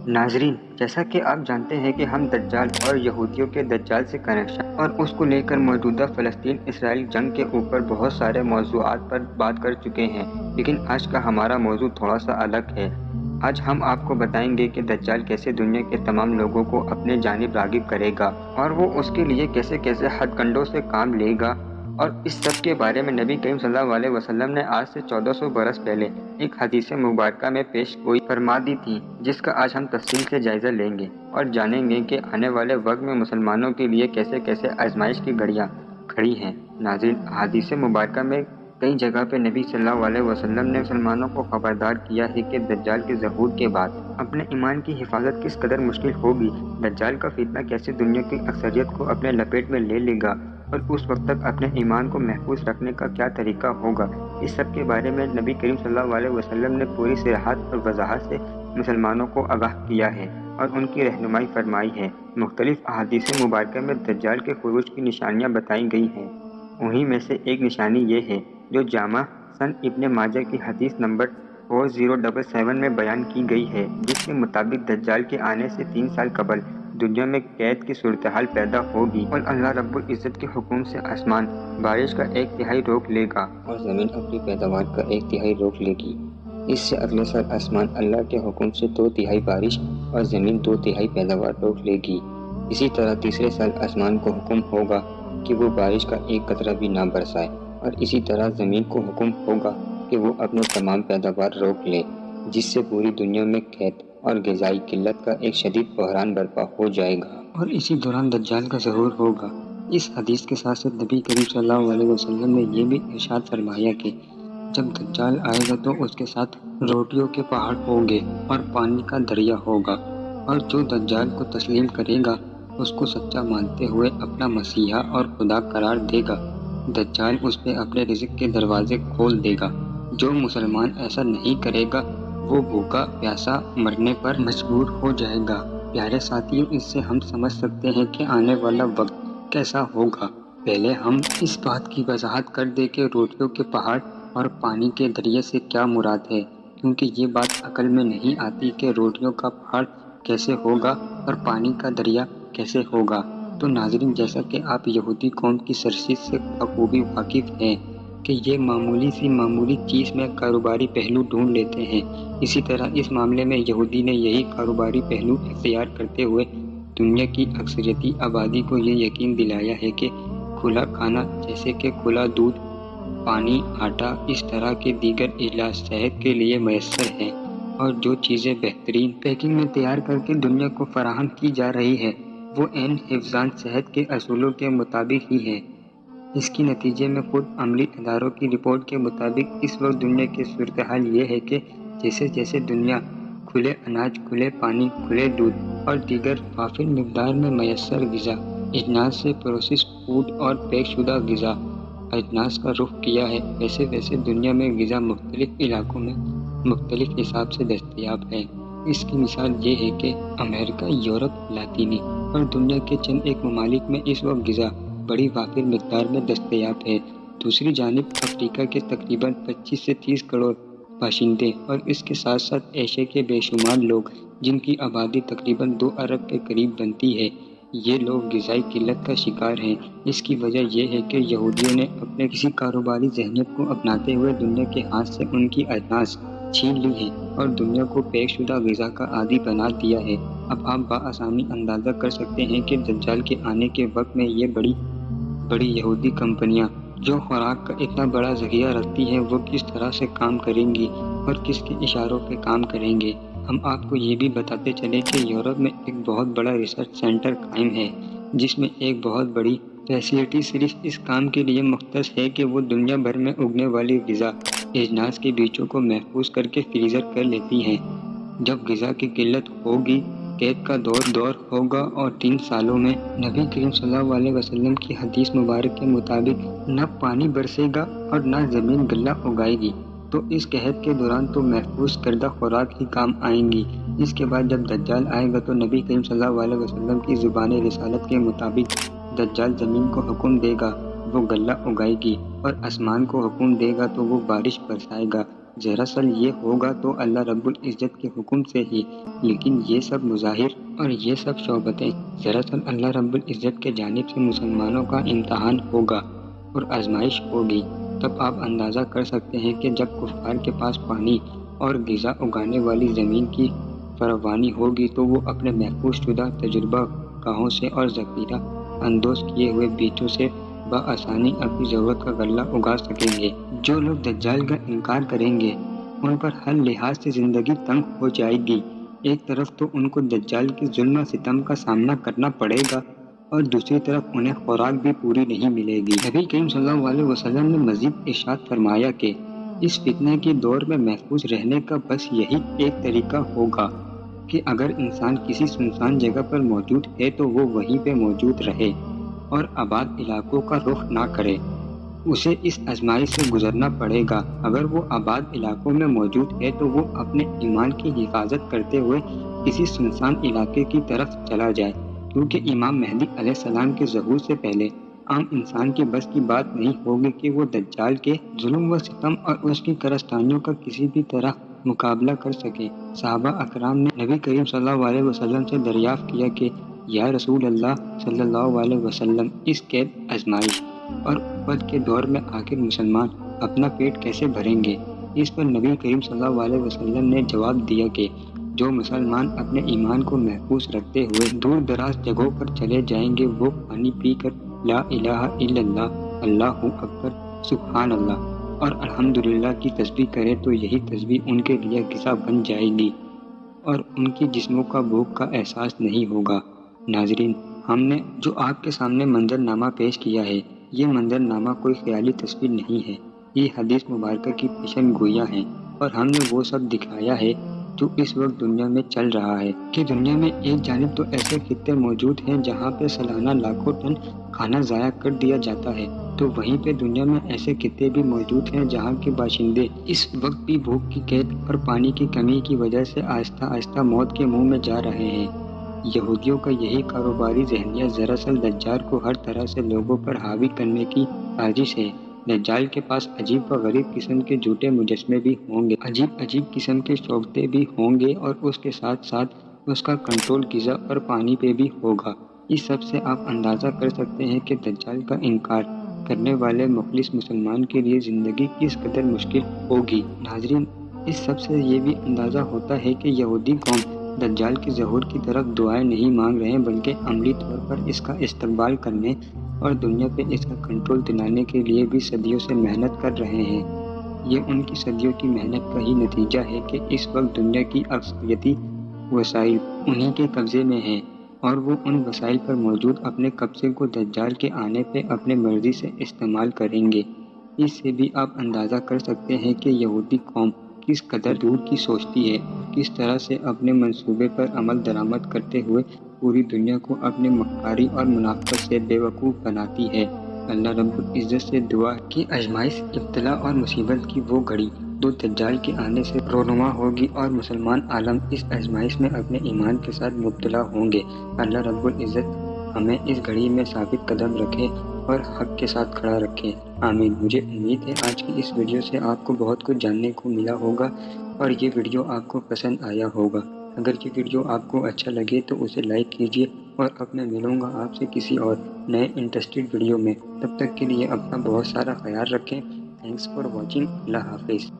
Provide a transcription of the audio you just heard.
ناظرین، جیسا کہ آپ جانتے ہیں کہ ہم دجال اور یہودیوں کے دجال سے کنیکشن اور اس کو لے کر موجودہ فلسطین اسرائیل جنگ کے اوپر بہت سارے موضوعات پر بات کر چکے ہیں، لیکن آج کا ہمارا موضوع تھوڑا سا الگ ہے۔ آج ہم آپ کو بتائیں گے کہ دجال کیسے دنیا کے تمام لوگوں کو اپنے جانب راغب کرے گا اور وہ اس کے لیے کیسے کیسے ہتھ کنڈوں سے کام لے گا، اور اس سب کے بارے میں نبی کریم صلی اللہ علیہ وسلم نے آج سے 1400 برس پہلے ایک حدیث مبارکہ میں پیش گوئی فرما دی تھی، جس کا آج ہم تفصیل سے جائزہ لیں گے اور جانیں گے کہ آنے والے وقت میں مسلمانوں کے لیے کیسے کیسے آزمائش کی گھڑیاں کھڑی ہیں۔ ناظرین، حدیث مبارکہ میں کئی جگہ پہ نبی صلی اللہ علیہ وسلم نے مسلمانوں کو خبردار کیا ہے کہ دجال کے ظہور کے بعد اپنے ایمان کی حفاظت کس قدر مشکل ہوگی، دجال کا فتنہ کیسے دنیا کی اکثریت کو اپنے لپیٹ میں لے لے گا اور اس وقت تک اپنے ایمان کو محفوظ رکھنے کا کیا طریقہ ہوگا۔ اس سب کے بارے میں نبی کریم صلی اللہ علیہ وسلم نے پوری صراحت اور وضاحت سے مسلمانوں کو آگاہ کیا ہے اور ان کی رہنمائی فرمائی ہے۔ مختلف احادیث مبارکہ میں دجال کے خروج کی نشانیاں بتائی گئی ہیں۔ انہی میں سے ایک نشانی یہ ہے جو جامع سن ابن ماجہ کی حدیث نمبر 4077 میں بیان کی گئی ہے، جس کے مطابق دجال کے آنے سے 3 سال قبل دنیا میں قحط کی صورتحال پیدا ہوگی اور اللہ رب العزت کے حکم سے آسمان بارش کا 1/3 روک لے گا اور زمین اپنی پیداوار کا 1/3 روک لے گی۔ اس سے اگلے سال آسمان اللہ کے حکم سے 2/3 بارش اور زمین 2/3 پیداوار روک لے گی۔ اسی طرح تیسرے سال آسمان کو حکم ہوگا کہ وہ بارش کا ایک قطرہ بھی نہ برسائے، اور اسی طرح زمین کو حکم ہوگا کہ وہ اپنے تمام پیداوار روک لے، جس سے پوری دنیا میں قحط اور غذائی قلت کا ایک شدید بحران برپا ہو جائے گا، اور اسی دوران دجال کا ظہور ہوگا۔ اس حدیث کے ساتھ ساتھ نبی کریم صلی اللہ علیہ وسلم نے یہ بھی ارشاد فرمایا کہ جب دجال آئے گا تو اس کے ساتھ روٹیوں کے پہاڑ ہوں گے اور پانی کا دریا ہوگا، اور جو دجال کو تسلیم کرے گا اس کو سچا مانتے ہوئے اپنا مسیحا اور خدا قرار دے گا، دجال اس پہ اپنے رزق کے دروازے کھول دے گا۔ جو مسلمان ایسا نہیں کرے گا وہ بھوکا پیاسا مرنے پر مجبور ہو جائے گا۔ پیارے ساتھیوں، اس سے ہم سمجھ سکتے ہیں کہ آنے والا وقت کیسا ہوگا۔ پہلے ہم اس بات کی وضاحت کر دیں کہ روٹیوں کے پہاڑ اور پانی کے دریا سے کیا مراد ہے، کیونکہ یہ بات عقل میں نہیں آتی کہ روٹیوں کا پہاڑ کیسے ہوگا اور پانی کا دریا کیسے ہوگا۔ تو ناظرین، جیسا کہ آپ یہودی قوم کی سرزش سے بخوبی واقف ہیں کہ یہ معمولی سی معمولی چیز میں کاروباری پہلو ڈھونڈ لیتے ہیں، اسی طرح اس معاملے میں یہودی نے یہی کاروباری پہلو اختیار کرتے ہوئے دنیا کی اکثریتی آبادی کو یہ یقین دلایا ہے کہ کھلا کھانا جیسے کہ کھلا دودھ، پانی، آٹا، اس طرح کے دیگر اجلاس صحت کے لیے میسر ہیں، اور جو چیزیں بہترین پیکنگ میں تیار کر کے دنیا کو فراہم کی جا رہی ہے وہ عین حفظان صحت کے اصولوں کے مطابق ہی ہے۔ اس کے نتیجے میں خود عملی اداروں کی رپورٹ کے مطابق اس وقت دنیا کی صورتحال یہ ہے کہ جیسے جیسے دنیا کھلے اناج، کھلے پانی، کھلے دودھ اور دیگر وافر مقدار میں میسر غذا اجناس سے پروسیسڈ فوڈ اور پیک شدہ غذا اجناس کا رخ کیا ہے، ویسے ویسے دنیا میں غذا مختلف علاقوں میں مختلف حساب سے دستیاب ہے۔ اس کی مثال یہ ہے کہ امریکہ، یورپ، لاطینی اور دنیا کے چند ایک ممالک میں اس وقت غذا بڑی وافر مقدار میں دستیاب ہے۔ دوسری جانب افریقہ کے تقریباً 25 سے 30 کروڑ باشندے اور اس کے ساتھ ساتھ ایشیا کے بے شمار لوگ جن کی آبادی تقریباً 2 ارب کے قریب بنتی ہے، یہ لوگ غذائی قلت کا شکار ہیں۔ اس کی وجہ یہ ہے کہ یہودیوں نے اپنے کسی کاروباری ذہنیت کو اپناتے ہوئے دنیا کے ہاتھ سے ان کی اجناس چھین لی ہیں اور دنیا کو پیک شدہ غذا کا عادی بنا دیا ہے۔ اب آپ بآسانی اندازہ کر سکتے ہیں کہ دجال کے آنے کے وقت میں یہ بڑی بڑی یہودی کمپنیاں جو خوراک کا اتنا بڑا ذخیرہ رکھتی ہیں وہ کس طرح سے کام کریں گی اور کس کے اشاروں پہ کام کریں گے۔ ہم آپ کو یہ بھی بتاتے چلیں کہ یورپ میں ایک بہت بڑا ریسرچ سینٹر قائم ہے جس میں ایک بہت بڑی فیسلٹی صرف اس کام کے لیے مختص ہے کہ وہ دنیا بھر میں اگنے والی غذا اجناس کے بیجوں کو محفوظ کر کے فریزر کر لیتی ہیں۔ جب غذا کی قلت ہوگی، قحط کا دور ہوگا اور 3 سالوں میں نبی کریم صلی اللہ علیہ وسلم کی حدیث مبارک کے مطابق نہ پانی برسے گا اور نہ زمین غلہ اگائے گی، تو اس قحط کے دوران تو محفوظ کردہ خوراک ہی کام آئیں گی۔ اس کے بعد جب دجال آئے گا تو نبی کریم صلی اللہ علیہ وسلم کی زبان رسالت کے مطابق دجال زمین کو حکم دے گا، وہ غلہ اگائے گی، اور آسمان کو حکم دے گا تو وہ بارش برسائے گا، دراصل یہ ہوگا تو اللہ رب العزت کے حکم سے ہی، لیکن یہ سب مظاہر اور یہ سب شعبتیں دراصل اللہ رب العزت کے جانب سے مسلمانوں کا امتحان ہوگا اور آزمائش ہوگی۔ تب آپ اندازہ کر سکتے ہیں کہ جب کفار کے پاس پانی اور غذا اگانے والی زمین کی فراوانی ہوگی تو وہ اپنے محفوظ شدہ تجربہ گاہوں سے اور ذخیرہ اندوز کیے ہوئے بیجوں سے بآسانی اپنی ضرورت کا غلہ اگا سکیں گے۔ جو لوگ دجال کا انکار کریں گے ان پر ہر لحاظ سے زندگی تنگ ہو جائے گی۔ ایک طرف تو ان کو دجال کے ظلم و ستم کا سامنا کرنا پڑے گا اور دوسری طرف انہیں خوراک بھی پوری نہیں ملے گی۔ نبی کریم صلی اللہ علیہ وسلم نے مزید ارشاد فرمایا کہ اس فتنے کے دور میں محفوظ رہنے کا بس یہی ایک طریقہ ہوگا کہ اگر انسان کسی سنسان جگہ پر موجود ہے تو وہ وہیں پہ موجود رہے اور آباد علاقوں کا رخ نہ کرے۔ اسے اس آزمائش سے گزرنا پڑے گا۔ اگر وہ آباد علاقوں میں موجود ہے تو وہ اپنے ایمان کی حفاظت کرتے ہوئے کسی سنسان علاقے کی طرف چلا جائے، کیونکہ امام مہدی علیہ السلام کے ظہور سے پہلے عام انسان کے بس کی بات نہیں ہوگی کہ وہ دجال کے ظلم و ستم اور اس کی کارستانیوں کا کسی بھی طرح مقابلہ کر سکے۔ صحابہ اکرام نے نبی کریم صلی اللہ علیہ وسلم سے دریافت کیا کہ یا رسول اللہ صلی اللہ علیہ وسلم، اس قید آزمائش اور آفت کے دور میں آخر مسلمان اپنا پیٹ کیسے بھریں گے؟ اس پر نبی کریم صلی اللہ علیہ وسلم نے جواب دیا کہ جو مسلمان اپنے ایمان کو محفوظ رکھتے ہوئے دور دراز جگہوں پر چلے جائیں گے وہ پانی پی کر لا الہ الا اللہ، اللہ اکبر، سبحان اللہ اور الحمدللہ کی تسبیح کرے تو یہی تسبیح ان کے لیے غذا بن جائے گی اور ان کی جسموں کا بھوک کا احساس نہیں ہوگا۔ ناظرین، ہم نے جو آپ کے سامنے منظر نامہ پیش کیا ہے، یہ منظر نامہ کوئی خیالی تصویر نہیں ہے، یہ حدیث مبارکہ کی پیشن گوئیاں ہیں اور ہم نے وہ سب دکھایا ہے جو اس وقت دنیا میں چل رہا ہے کہ دنیا میں ایک جانب تو ایسے خطے موجود ہیں جہاں پہ سالانہ لاکھوں ٹن کھانا ضائع کر دیا جاتا ہے، تو وہیں پہ دنیا میں ایسے خطے بھی موجود ہیں جہاں کے باشندے اس وقت بھی بھوک کی قید اور پانی کی کمی کی وجہ سے آہستہ آہستہ موت کے منہ میں جا رہے ہیں۔ یہودیوں کا یہی کاروباری ذہنیت دراصل دجال کو ہر طرح سے لوگوں پر حاوی کرنے کی سازش ہے۔ دجال کے پاس عجیب و غریب قسم کے جھوٹے مجسمے بھی ہوں گے، عجیب قسم کے شوکتے بھی ہوں گے اور اس کے ساتھ ساتھ اس کا کنٹرول غذا اور پانی پہ بھی ہوگا۔ اس سب سے آپ اندازہ کر سکتے ہیں کہ دجال کا انکار کرنے والے مخلص مسلمان کے لیے زندگی کس قدر مشکل ہوگی۔ ناظرین، اس سب سے یہ بھی اندازہ ہوتا ہے کہ یہودی قوم دجال کے ظہور کی طرف دعائیں نہیں مانگ رہے ہیں بلکہ عملی طور پر اس کا استقبال کرنے اور دنیا پہ اس کا کنٹرول دلانے کے لیے بھی صدیوں سے محنت کر رہے ہیں۔ یہ ان کی صدیوں کی محنت کا ہی نتیجہ ہے کہ اس وقت دنیا کی اکثریتی وسائل انہی کے قبضے میں ہیں اور وہ ان وسائل پر موجود اپنے قبضے کو دجال کے آنے پہ اپنے مرضی سے استعمال کریں گے۔ اس سے بھی آپ اندازہ کر سکتے ہیں کہ یہودی قوم کس قدر دور کی سوچتی ہے اور کس طرح سے اپنے منصوبے پر عمل درآمد کرتے ہوئے پوری دنیا کو اپنے مکاری اور منافقت سے بے وقوف بناتی ہے۔ اللہ رب العزت سے دعا کہ آزمائش، ابتلا اور مصیبت کی وہ گھڑی جو دجال کے آنے سے رونما ہوگی اور مسلمان عالم اس آزمائش میں اپنے ایمان کے ساتھ مبتلا ہوں گے۔ اللہ رب العزت ہمیں اس گھڑی میں ثابت قدم رکھے اور حق کے ساتھ کھڑا رکھے، آمین۔ مجھے امید ہے آج کی اس ویڈیو سے آپ کو بہت کچھ جاننے کو ملا ہوگا اور یہ ویڈیو آپ کو پسند آیا ہوگا۔ اگر یہ ویڈیو آپ کو اچھا لگے تو اسے لائک کیجیے اور اب میں ملوں گا آپ سے کسی اور نئے انٹرسٹڈ ویڈیو میں۔ تب تک کے لیے اپنا بہت سارا خیال رکھیں۔ Thanks for watching. اللہ حافظ۔